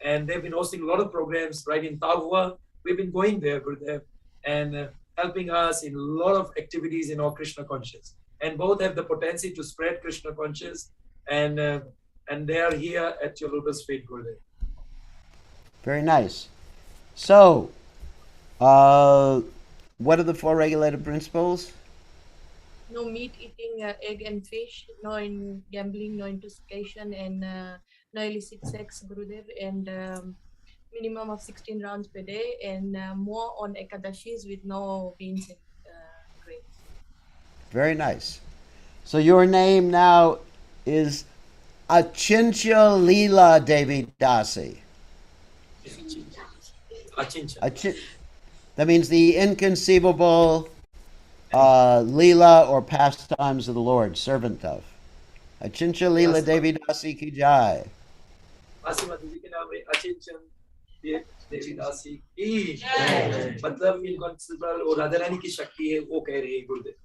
And they've been hosting a lot of programs right in Tavua. We've been going there, Gurudev, and helping us in a lot of activities in our Krishna conscious. And both have the potential to spread Krishna conscious, and they are here at your lotus feet, Gurudev.
Very nice. So, what are the 4 regulative principles?
No meat eating, egg and fish, no in gambling, no intoxication, and no illicit sex, Gurudev, and minimum of 16 rounds per day, and more on Ekadashis with no beans and grains.
Very nice. So your name now is Achincha Leela Devi Dasi.
Achincha.
That means the inconceivable Leela or pastimes of the Lord, servant of. Achincha Leela Devi Dasi ki jai.
देवी दासी की मतलब इनकॉन्सिबल और राधा रानी की शक्ति है वो कह रही है गुरुदेव.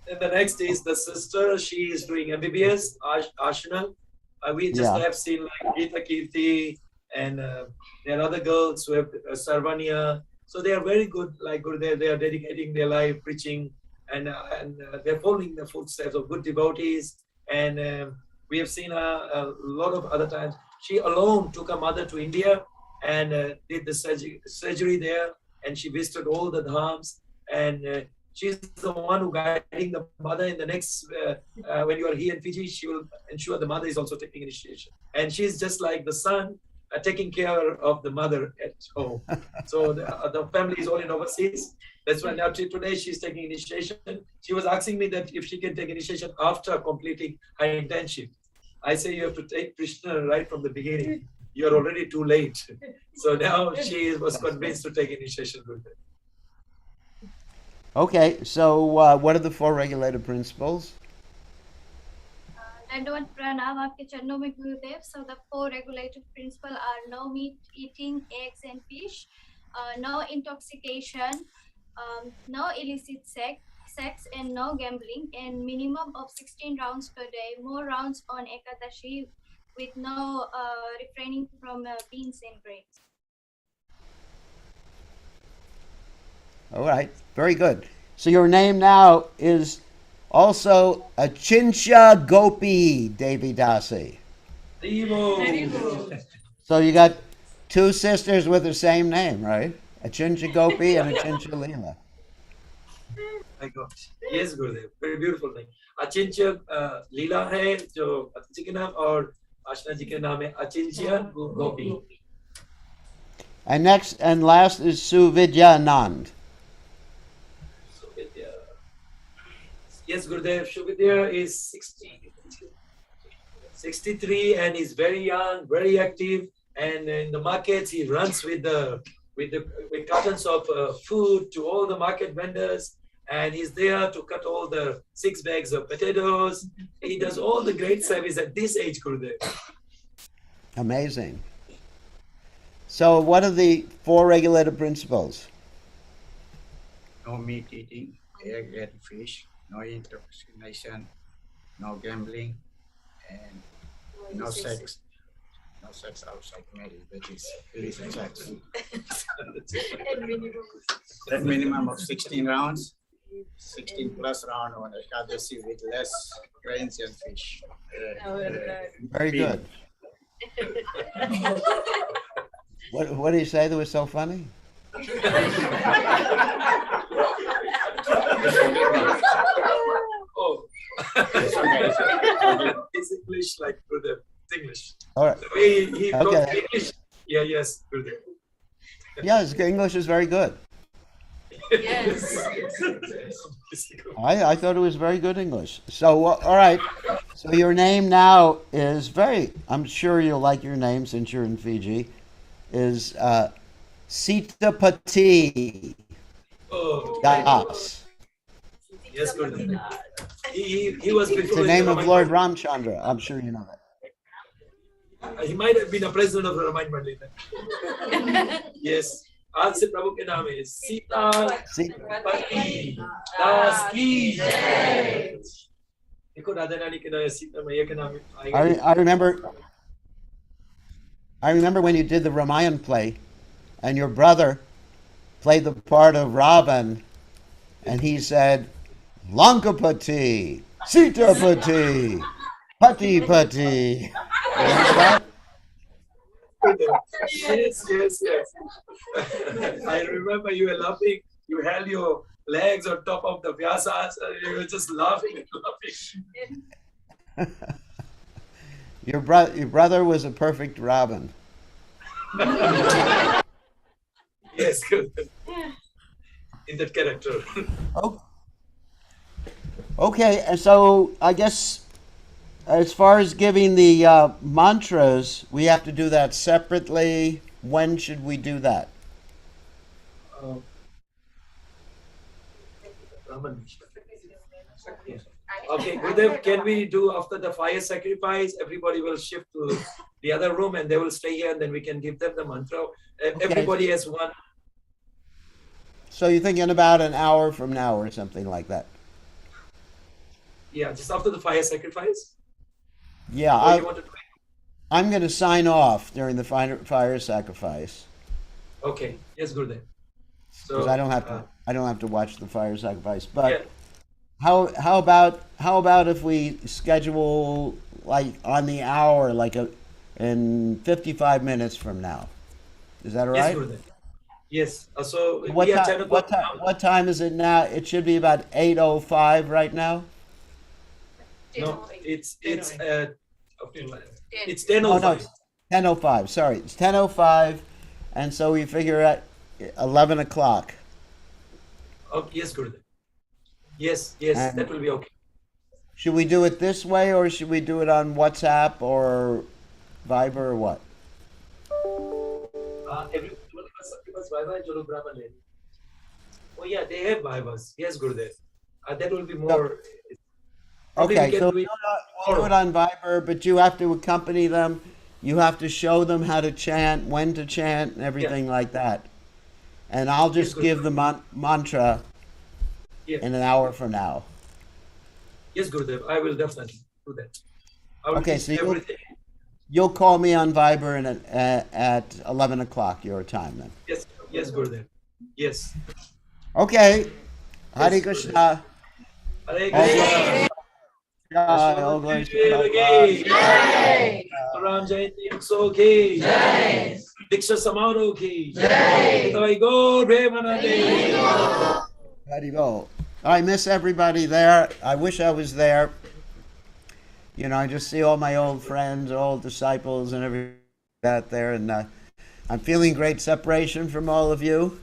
And the next is the sister. She is doing MBBS, Ashna. We just have seen like Geeta Kirti, and there are other girls who have Sarvanya. So they are very good, like Gurudev. They are dedicating their life preaching, and they're following the footsteps of good devotees. And we have seen her a lot of other times. She alone took her mother to India and did the surgery there, and she visited all the dhams, and she's the one who guiding the mother in the next when you are here in Fiji, she will ensure the mother is also taking initiation, and she's just like the son taking care of the mother at home. So the family is all in overseas. That's why now today she's taking initiation. She was asking me that if she can take initiation after completing her internship. I say you have to take Krishna right from the beginning. You're already too late. So now she was convinced to take initiation with it.
Okay, so what are the 4 regulative principles?
Dandavat Pranam, aapke channon mein Gurudev. So the 4 regulative principles are no meat eating, eggs and fish, no intoxication, no illicit sex and no gambling, and minimum of 16 rounds per day, more rounds on Ekadashi with no refraining from beans and grains.
All right, very good. So your name now is also Achincha Gopi Devi Dasi. So you got 2 sisters with the same name, right? Achincha Gopi and Achincha Leela.
My gosh. Yes, Gurudev. Very beautiful name. Achincha Leela hai, jo Achincha ke naam, aur Ashna ji ke naam hai Achincha Gopi.
And next and last is Suvidyanand.
Shubhidya. Yes, Gurudev. Shubhidya is 63 and he's very young, very active. And in the markets, he runs with cartons of food to all the market vendors. And he's there to cut all the 6 bags of potatoes. He does all the great service at this age, Gurudev.
Amazing. So what are the 4 regulative principles?
No meat eating, egg and fish, no intoxication, no gambling, and no sex. No sex outside marriage, that is illicit sex. That minimum of 16 rounds, 16 plus round on Ekadasi with less grains and fish.
Very good. What did you say that was so funny?
Oh, it's English like Gurudev. It's English.
All right.
The way he talks
Okay.
English. Yeah, yes, Gurudev.
Yeah, his English is very good.
Yes.
I thought it was very good English. So, all right. So your name now is I'm sure you'll like your name since you're in Fiji, is Sitapati
Oh,
Das.
yes, Gurudev. He was
It's
before
the name of
Ramayana.
Lord Ramchandra. I'm sure you know that.
He might have been a president of Ramayana Mandali then. Yes. आज से प्रभु के नाम है सीतापति दास की जय. देखो राधा रानी के नाम सीता मैया के नाम आएगा.
I remember when you did the Ramayan play, and your brother played the part of Ravan, and he said, Lankapati, Sitapati, Pati Pati. Remember that?
Yes. I remember you were laughing. You held your legs on top of the vyasas and you were just laughing and laughing.
Your brother was a perfect Ravan.
Yes, good. In that character.
Oh. Okay, and so I guess as far as giving the mantras, we have to do that separately. When should we do that?
Raman. Yeah. Okay, Gurudev, can we do after the fire sacrifice? Everybody will shift to the other room and they will stay here and then we can give them the mantra. Everybody has one.
So you're thinking about an hour from now or something like that?
Yeah, just after the fire sacrifice.
Yeah,
Or you want to do it?
I'm going to sign off during the fire sacrifice
Okay, yes, Gurudev. So
because I don't have to watch the fire sacrifice. But
yeah.
how about if we schedule like on the hour, like in 55 minutes from now? Is that all
Yes,
right?
Gurudev. Yes. So
What
we are
time?
10 o'clock now.
What time is it now? It should be about 8:05 right now.
No, it's it's 10:05.
Oh no, it's 10:05. Sorry, it's 10:05, and so we figure at 11 o'clock.
Oh, yes, Gurudev. Yes,
And-
that will be okay.
Should we do it this way, or should we do it on WhatsApp or Viber or what?
Oh yeah, they have Vibers. Yes, Gurudev. That will be more. Probably
Okay,
we can
so
do it
we'll do it on Viber, but you have to accompany them. You have to show them how to chant, when to chant, and everything like that. And I'll just
Yes,
give the mantra
Yeah.
in an hour from now.
Yes, Gurudev. I will definitely do that. I will
Okay,
teach
so you'll-
everything.
You'll call me on Viber at 11 o'clock your time then.
Yes, Gurudev. Yes.
Okay. Hare
Yes,
Krishna.
Hare
All
Krishna.
Jai, all glories to
Jai.
Prabhupada.
Ram Jayanti Utsav ki. Diksha Samaroh ki. Jai. Gaur Premanande.
Haribol. I miss everybody there. I wish I was there. You know, I just see all my old friends, old disciples, and everything out there. And I'm feeling great separation from all of you.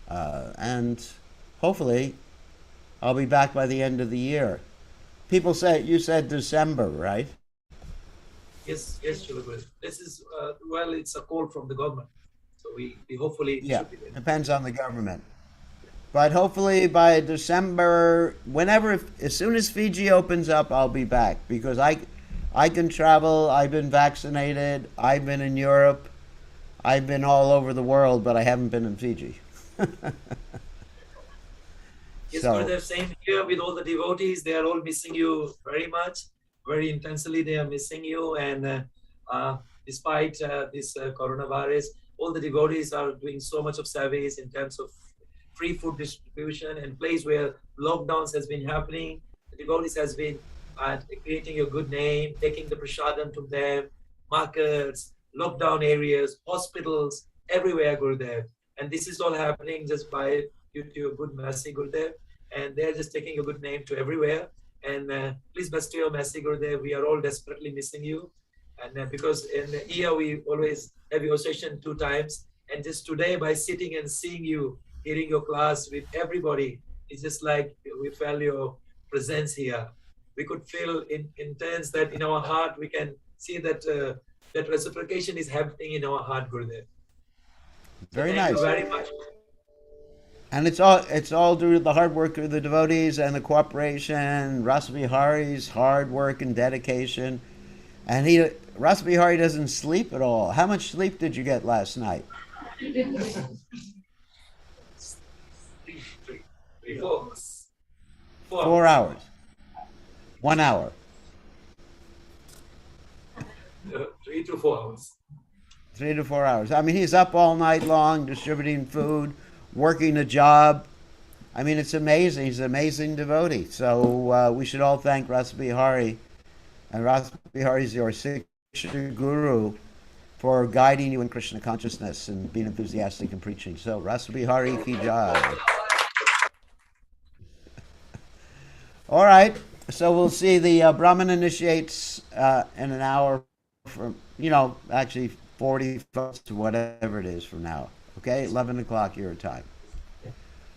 And hopefully I'll be back by the end of the year. People say, you said December, right?
Yes, Srila Gurudev. This is, well, it's a call from the government. So we hopefully
Yeah,
should be there.
depends on the government. But hopefully by December, whenever, as soon as Fiji opens up, I'll be back because I can travel. I've been vaccinated. I've been in Europe. I've been all over the world, but I haven't been in Fiji.
Yes,
So,
Gurudev, same here with all the devotees. They are all missing you very much, very intensely. They are missing you. And despite this coronavirus, all the devotees are doing so much of service in terms of free food distribution and place where lockdowns has been happening. The devotees has been creating a good name, taking the prasadam to them, markets, lockdown areas, hospitals, everywhere, Gurudev. And this is all happening just by due to your good mercy, Gurudev. And they're just taking a good name to everywhere. And please bestow your mercy, Gurudev. We are all desperately missing you. And because in the year we always have your session 2 times. And just today, by sitting and seeing you, hearing your class with everybody, it's just like we felt your presence here. We could feel in turns that in our heart, we can see that that reciprocation is happening in our heart, Gurudev. So
very
thank you
nice.
very much.
And it's all due to the hard work of the devotees and the cooperation, Rasabihari's hard work and dedication. And Rasabihari doesn't sleep at all. How much sleep did you get last night?
4
4 hours. 1 hour.
3 to 4 hours.
3 to 4 hours. I mean, he's up all night long distributing food, working a job. I mean, it's amazing. He's an amazing devotee. So we should all thank Rasabihari. And Rasabihari is your Siksha Guru for guiding you in Krishna consciousness and being enthusiastic in preaching. So Rasabihari ki jai. All right. So we'll see the Brahman initiates in an hour from, actually 40 to whatever it is from now. Okay, 11 o'clock your time.